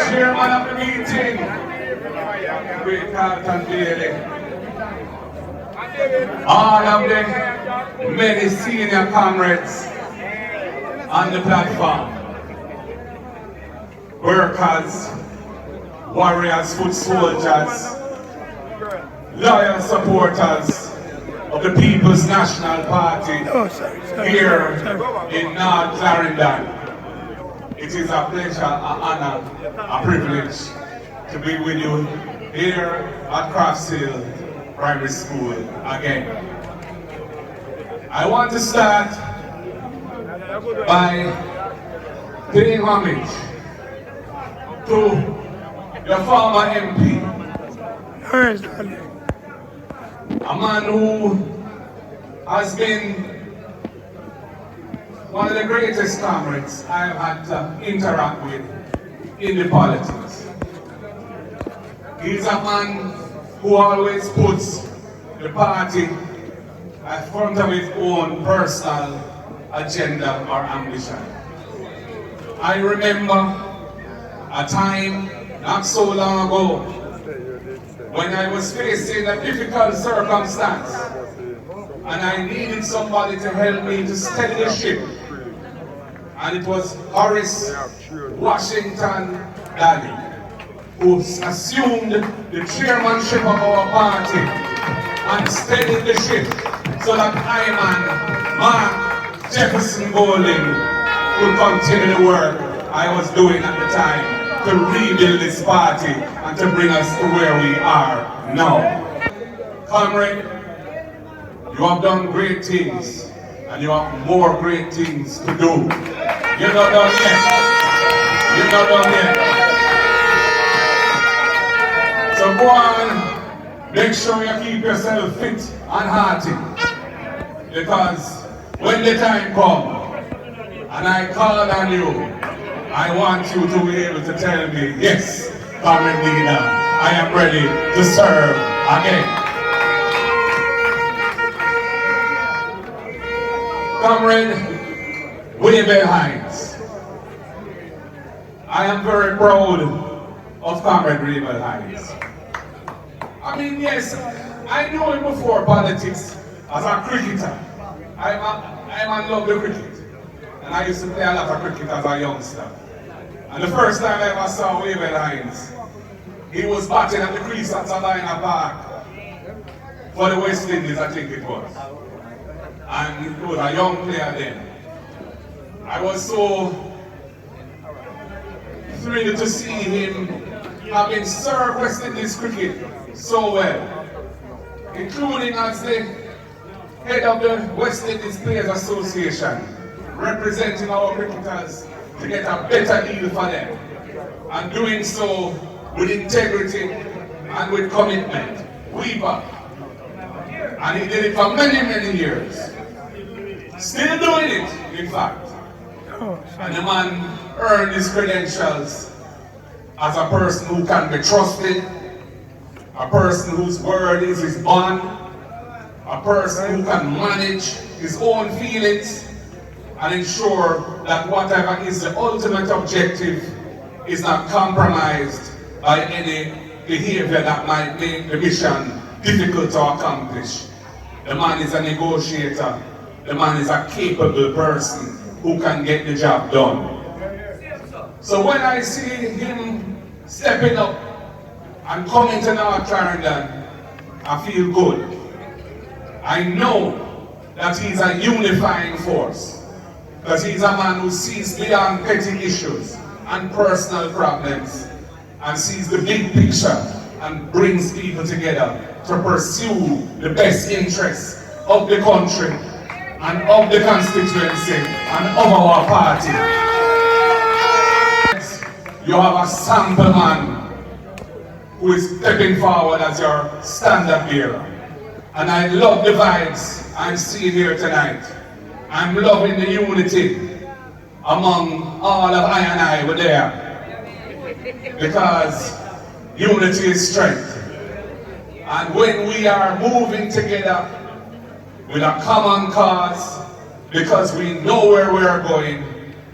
Chairman of the meeting, Great Clarendon Daily. All of the many senior comrades on the platform, workers, warriors, foot soldiers, loyal supporters of the People's National Party here in North Clarendon. It is a pleasure, an honor, a privilege to be with you here at Crafts Hill Primary School again. I want to start by paying homage to your former MP, a man who has been one of the greatest comrades I have had to interact with in the politics. He's a man who always puts the party at front of his own personal agenda or ambition. I remember a time not so long ago when I was facing a difficult circumstance and I needed somebody to help me to steady the ship. And it was Horace Washington Daly who assumed the chairmanship of our party and steadied the ship so that I and Mark Jefferson Golding would continue the work I was doing at the time to rebuild this party and to bring us to where we are now. Comrade, you have done great things and you have more great things to do. You're not done yet. You're not done yet. So go on, make sure you keep yourself fit and hearty. Because when the time comes and I call on you, I want you to be able to tell me, yes, Comrade Leader, I am ready to serve again. Comrade Wavell Hinds, I am very proud of Comrade Wavell Hinds. I mean, yes, I knew him before politics as a cricketer. I'm in love with cricket. And I used to play a lot of cricket as a youngster. And the first time I ever saw Wavell Hinds, he was batting at the crease at Salina Park for the West Indies, I think it was. And he was a young player then. I was so thrilled to see him having served West Indies cricket so well, including as the head of the West Indies Players Association, representing our cricketers to get a better deal for them, and doing so with integrity and with commitment. Weaver, And he did it for many, many years. Still doing it, in fact. And the man earned his credentials as a person who can be trusted, a person whose word is his bond, a person who can manage his own feelings and ensure that whatever is the ultimate objective is not compromised by any behavior that might make the mission difficult to accomplish. The man is a negotiator. The man is a capable person who can get the job done. So when I see him stepping up and coming to North Clarendon, I feel good. I know that he's a unifying force, because he's a man who sees beyond petty issues and personal problems and sees the big picture and brings people together to pursue the best interests of the country and of the constituency and of our party. You have a sample man who is stepping forward as your standard bearer. And I love the vibes I'm seeing here tonight. I'm loving the unity among all of I and I were there. Because unity is strength. And when we are moving together with a common cause, because we know where we are going,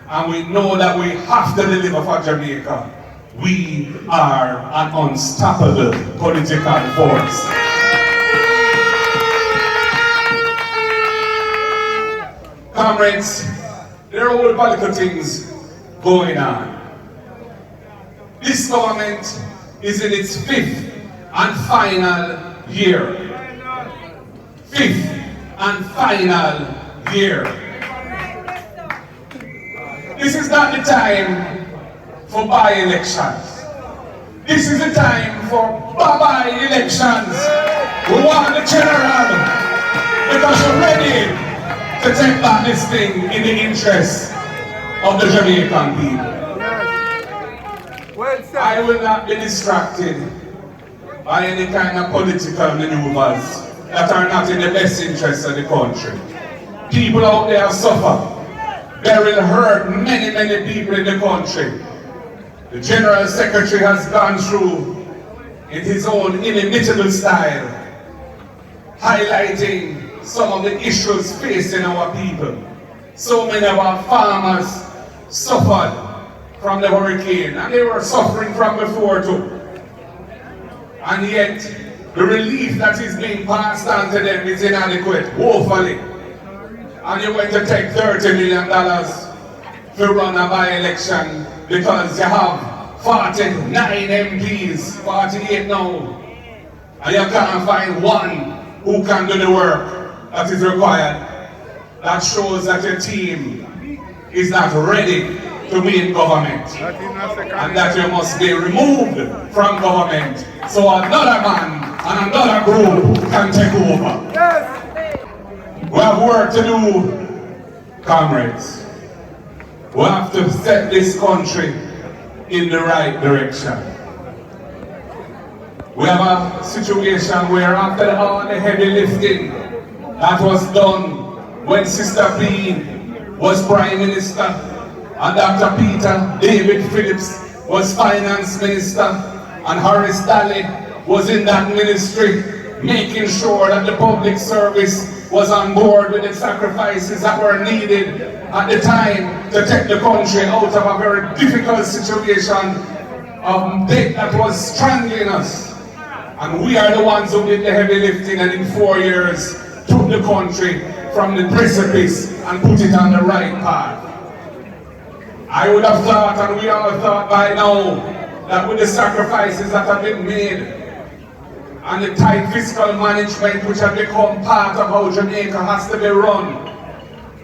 and we know that we have to deliver for Jamaica, we are an unstoppable political force. Comrades, there are all political things going on. This government is in its 5th and final year. 5th and final year. This is not the time for by-elections. This is the time for bye-bye elections. We want the general, because we're ready to take back this thing in the interest of the Jamaican people. I will not be distracted by any kind of political maneuvers that are not in the best interest of the country. People out there suffer. Beryl hurt many, many people in the country. The General Secretary has gone through, in his own inimitable style, highlighting some of the issues facing our people. So many of our farmers suffered from the hurricane, and they were suffering from before too. And yet, the relief that is being passed on to them is inadequate, woefully. And you're going to take $30 million to run a by-election because you have 49 MPs, 48 now, and you can't find one who can do the work that is required. That shows that your team is not ready to be in government, and that you must be removed from government so another man and another group can take over. We have work to do, comrades. We have to set this country in the right direction. We have a situation where after all the heavy lifting that was done when Sister P was Prime Minister and Dr. Peter David Phillips was Finance Minister and Horace Daly was in that ministry, making sure that the public service was on board with the sacrifices that were needed at the time to take the country out of a very difficult situation of debt that was strangling us. And we are the ones who did the heavy lifting, and in 4 years took the country from the precipice and put it on the right path. I would have thought, and we all thought by now, that with the sacrifices that have been made and the tight fiscal management which have become part of how Jamaica has to be run,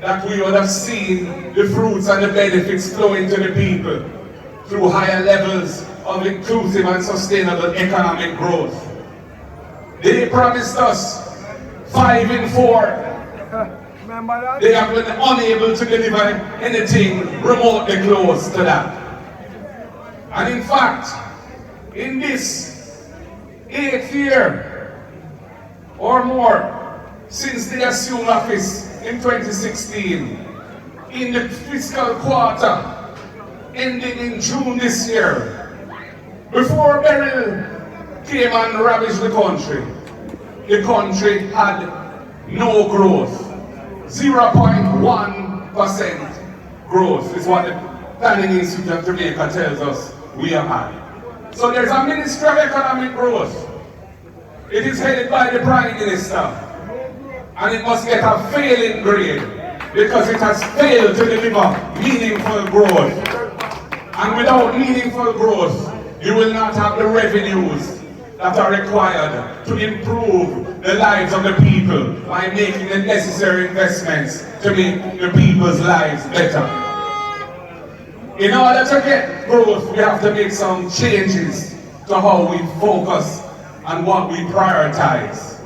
that we would have seen the fruits and the benefits flowing to the people through higher levels of inclusive and sustainable economic growth. They promised us 5 in 4. They have been unable to deliver anything remotely close to that. And in fact, in this 8th year or more, since they assumed office in 2016, in the fiscal quarter ending in June this year, before Beryl came and ravaged the country had no growth. 0.1% growth is what the Planning Institute of Jamaica tells us we have had. So there's a Ministry of Economic Growth. It is headed by the Prime Minister, and it must get a failing grade because it has failed to deliver meaningful growth. And without meaningful growth, you will not have the revenues that are required to improve the lives of the people by making the necessary investments to make the people's lives better. In order to get growth, we have to make some changes to how we focus and what we prioritize.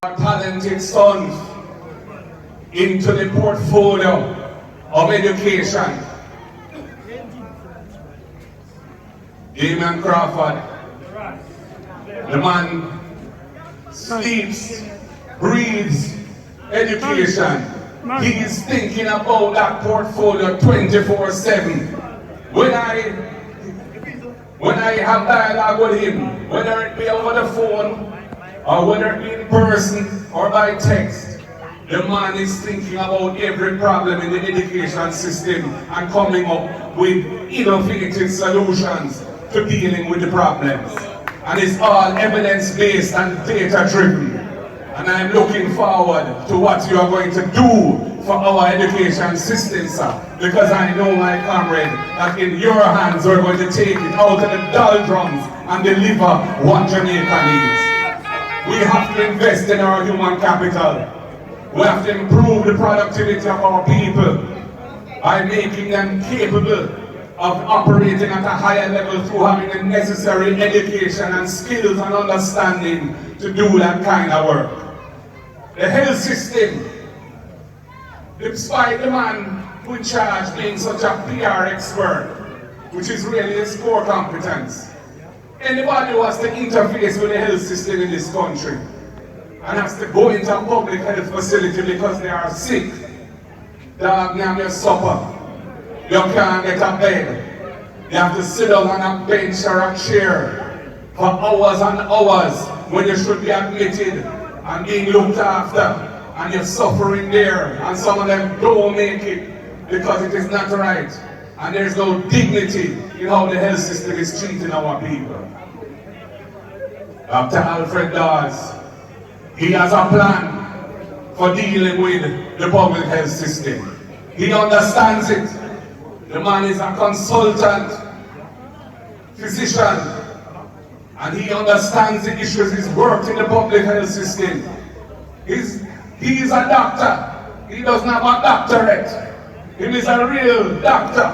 Our talented sons into the portfolio of education. Damien Crawford, the man sleeps, breathes education. He is thinking about that portfolio 24/7. When I have dialogue with him, whether it be over the phone, or whether it be in person, or by text, the man is thinking about every problem in the education system and coming up with innovative solutions to dealing with the problems. And it's all evidence-based and data-driven. And I'm looking forward to what you are going to do for our education system, sir. Because I know, my comrade, that in your hands we're going to take it out of the doldrums and deliver what Jamaica needs. We have to invest in our human capital. We have to improve the productivity of our people by making them capable of operating at a higher level through having the necessary education and skills and understanding to do that kind of work. The health system, despite the man who in charge being such a PR expert, which is really his core competence, anybody who has to interface with the health system in this country and has to go into a public health facility because they are sick, dog name your supper, you can't get a bed, you have to sit down on a bench or a chair for hours and hours when you should be admitted and being looked after, and you're suffering there, and some of them don't make it because it is not right, and there's no dignity in how the health system is treating our people. Dr. Alfred Dawes, he has a plan for dealing with the public health system. He understands it. The man is a consultant, physician, and he understands the issues. He's worked in the public health system. He is a doctor. He doesn't have a doctorate. He is a real doctor.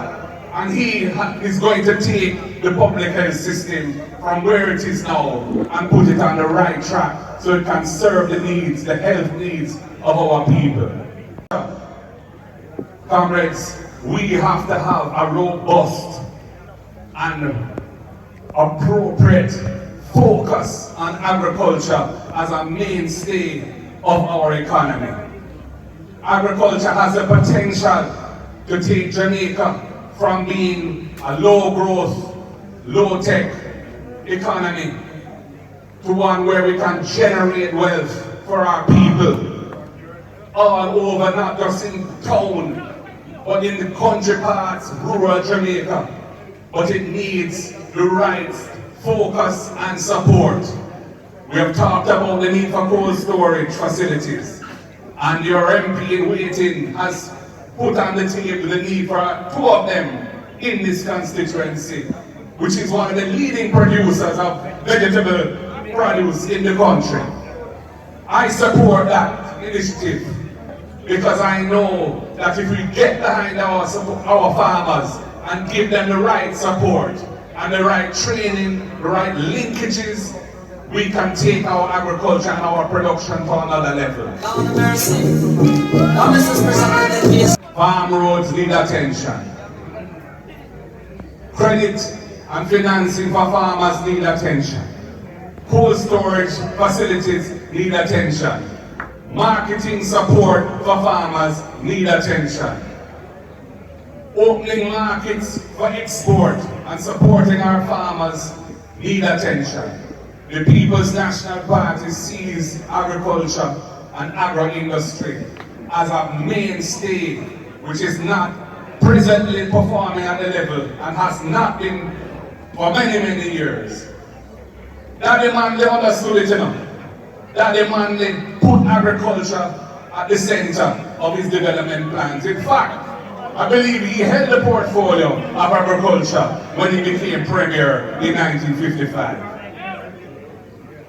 And he is going to take the public health system from where it is now and put it on the right track so it can serve the needs, the health needs of our people. Comrades, we have to have a robust and appropriate focus on agriculture as a mainstay of our economy. Agriculture has the potential to take Jamaica from being a low-growth, low-tech economy to one where we can generate wealth for our people all over, not just in town, but in the country parts, rural Jamaica. But it needs the right focus and support. We have talked about the need for cold storage facilities, and your MP in waiting has put on the table the need for 2 of them in this constituency, which is one of the leading producers of vegetable produce in the country. I support that initiative because I know that if we get behind our farmers and give them the right support and the right training, the right linkages, we can take our agriculture and our production to another level. Farm roads need attention. Credit and financing for farmers need attention. Cold storage facilities need attention. marketing support for farmers need attention. Opening markets for export and supporting our farmers need attention. The People's National Party sees agriculture and agro-industry as a mainstay which is not presently performing at the level and has not been for many, many years. That demand they understood it enough. That demand they put agriculture at the center of his development plans. In fact, I believe he held the portfolio of agriculture when he became premier in 1955.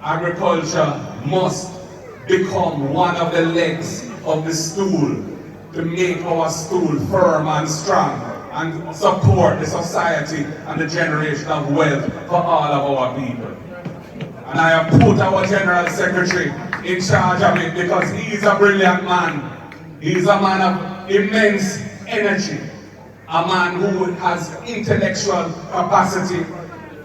Agriculture must become one of the legs of the stool to make our stool firm and strong and support the society and the generation of wealth for all of our people. And I have put our General Secretary in charge of it because he is a brilliant man. He is a man of immense energy, a man who has intellectual capacity.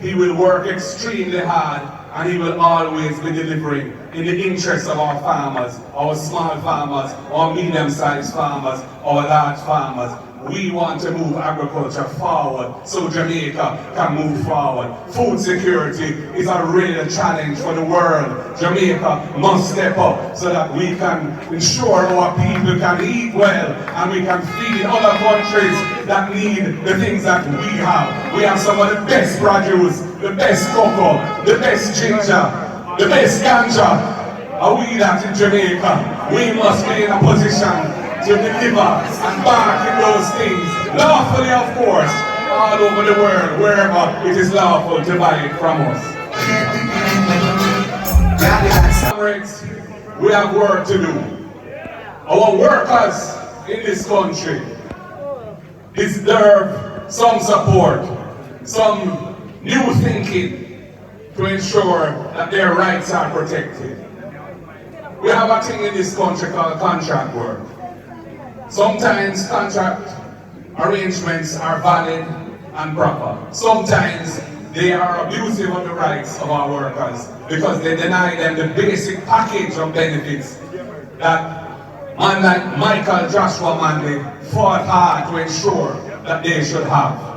He will work extremely hard and he will always be delivering in the interest of our farmers, our small farmers, our medium-sized farmers, our large farmers. We want to move agriculture forward so Jamaica can move forward. Food security is a real challenge for the world. Jamaica must step up so that we can ensure our people can eat well and we can feed other countries that need the things that we have. We have some of the best produce, the best cocoa, the best ginger, the best ganja. Are we that in Jamaica? We must be in a position to deliver and market those things, lawfully of course, all over the world, wherever it is lawful to buy it from us. Comrades, we have work to do. Our workers in this country deserve some support, some new thinking to ensure that their rights are protected. We have a thing in this country called contract work. Sometimes contract arrangements are valid and proper. Sometimes they are abusive of the rights of our workers because they deny them the basic package of benefits that man like Michael Joshua Manley fought hard to ensure that they should have.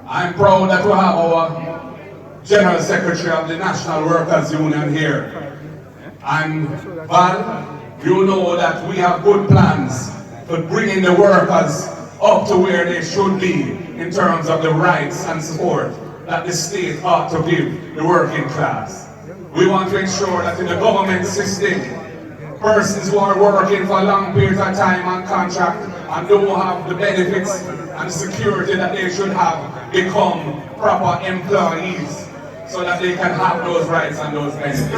I'm proud that we have our General Secretary of the National Workers Union here. And Val, you know that we have good plans for bringing the workers up to where they should be in terms of the rights and support that the state ought to give the working class. We want to ensure that in the government system, persons who are working for long periods of time on contract and don't have the benefits and security that they should have become proper employees so that they can have those rights and those benefits.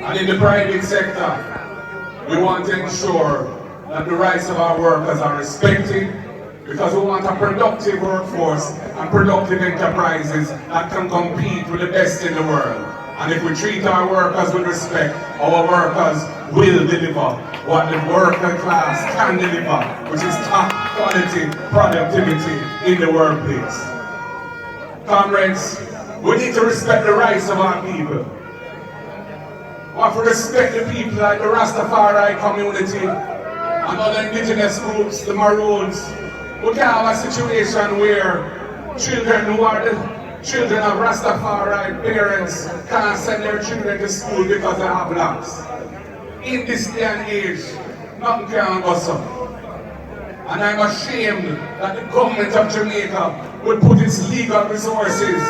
And in the private sector, we want to ensure that the rights of our workers are respected because we want a productive workforce and productive enterprises that can compete with the best in the world. And if we treat our workers with respect, our workers will deliver what the working class can deliver, which is top quality productivity in the workplace. Comrades, we need to respect the rights of our people. We have to respect the people like the Rastafari community and other indigenous groups, the Maroons. We can't have a situation where children who are the children of Rastafari parents can't send their children to school because they have locks. In this day and age, nothing can go so. And I'm ashamed that the government of Jamaica would put its legal resources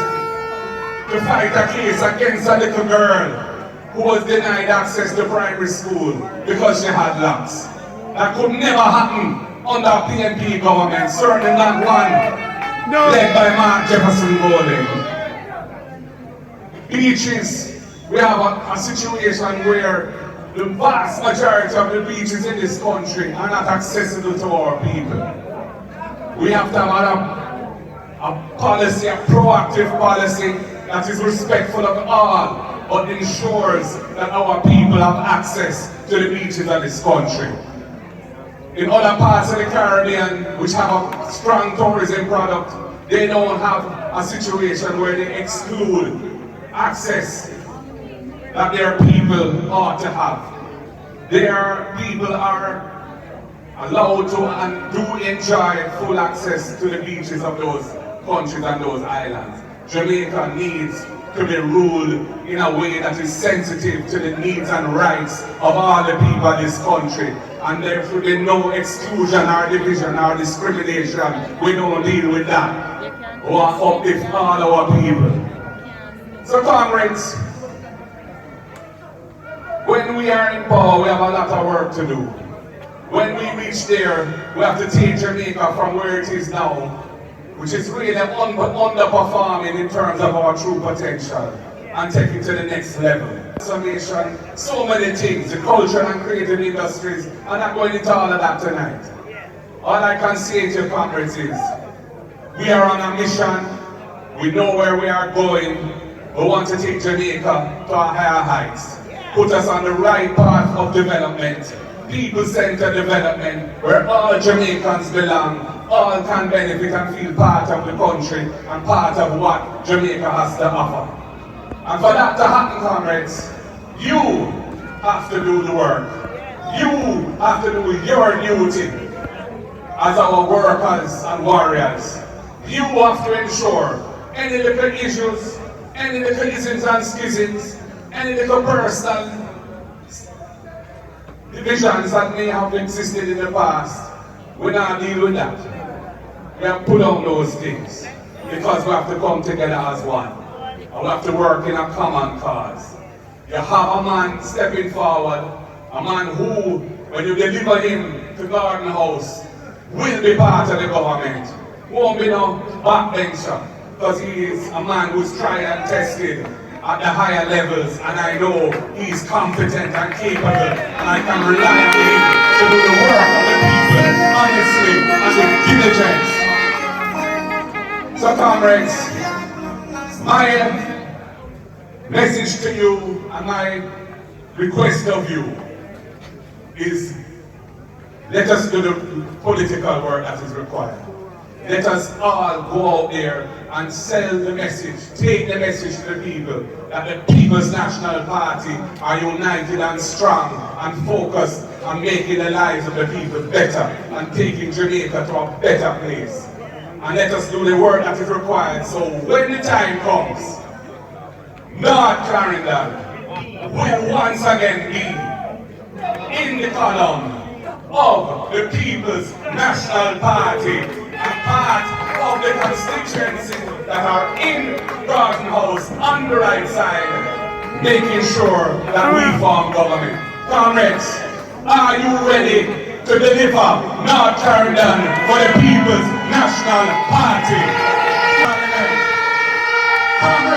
to fight a case against a little girl who was denied access to primary school because she had locks. That could never happen under a PNP government, certainly not one led by Mark Jefferson Bowling. Beaches, we have a situation where the vast majority of the beaches in this country are not accessible to our people. We have to have a policy, a proactive policy that is respectful of all, but ensures that our people have access to the beaches of this country. In other parts of the Caribbean, which have a strong tourism product, they don't have a situation where they exclude access that their people ought to have. Their people are allowed to and do enjoy full access to the beaches of those countries and those islands. Jamaica needs to be ruled in a way that is sensitive to the needs and rights of all the people of this country. And there should be no exclusion or division or discrimination. We don't deal with that. We want to uplift all our people. So comrades, when we are in power, we have a lot of work to do. When we reach there, we have to take Jamaica from where it is now, which is really underperforming in terms of our true potential, and take it to the next level. Transformation, so many things, the culture and creative industries. I'm not going into all of that tonight. All I can say to you, comrades, is we are on a mission. We know where we are going. We want to take Jamaica to a higher heights. Put us on the right path of development, people-centered development, where all Jamaicans belong, all can benefit and feel part of the country and part of what Jamaica has to offer. And for that to happen, comrades, you have to do the work. You have to do your duty as our workers and warriors. You have to ensure any little issues, any little isms and schisms, any little personal divisions that may have existed in the past, we not deal with that. We have to put down those things because we have to come together as one. And we have to work in a common cause. You have a man stepping forward, a man who, when you deliver him to Garden House, will be part of the government. Won't be no backbencher, because he is a man who's tried and tested at the higher levels, and I know he's competent and capable, and I can rely on him to do the work of the people honestly and with diligence. So comrades, my message to you and my request of you is, let us do the political work that is required. Let us all go out there and sell the message, take the message to the people, that the People's National Party are united and strong and focused on making the lives of the people better and taking Jamaica to a better place. And let us do the work that is required, so when the time comes, North Clarendon will once again be in the column of the People's National Party, and part of the constituencies that are in Garden House on the right side, making sure that we form government. Comrades, are you ready to deliver North Clarendon for the People's National Party? Comrades,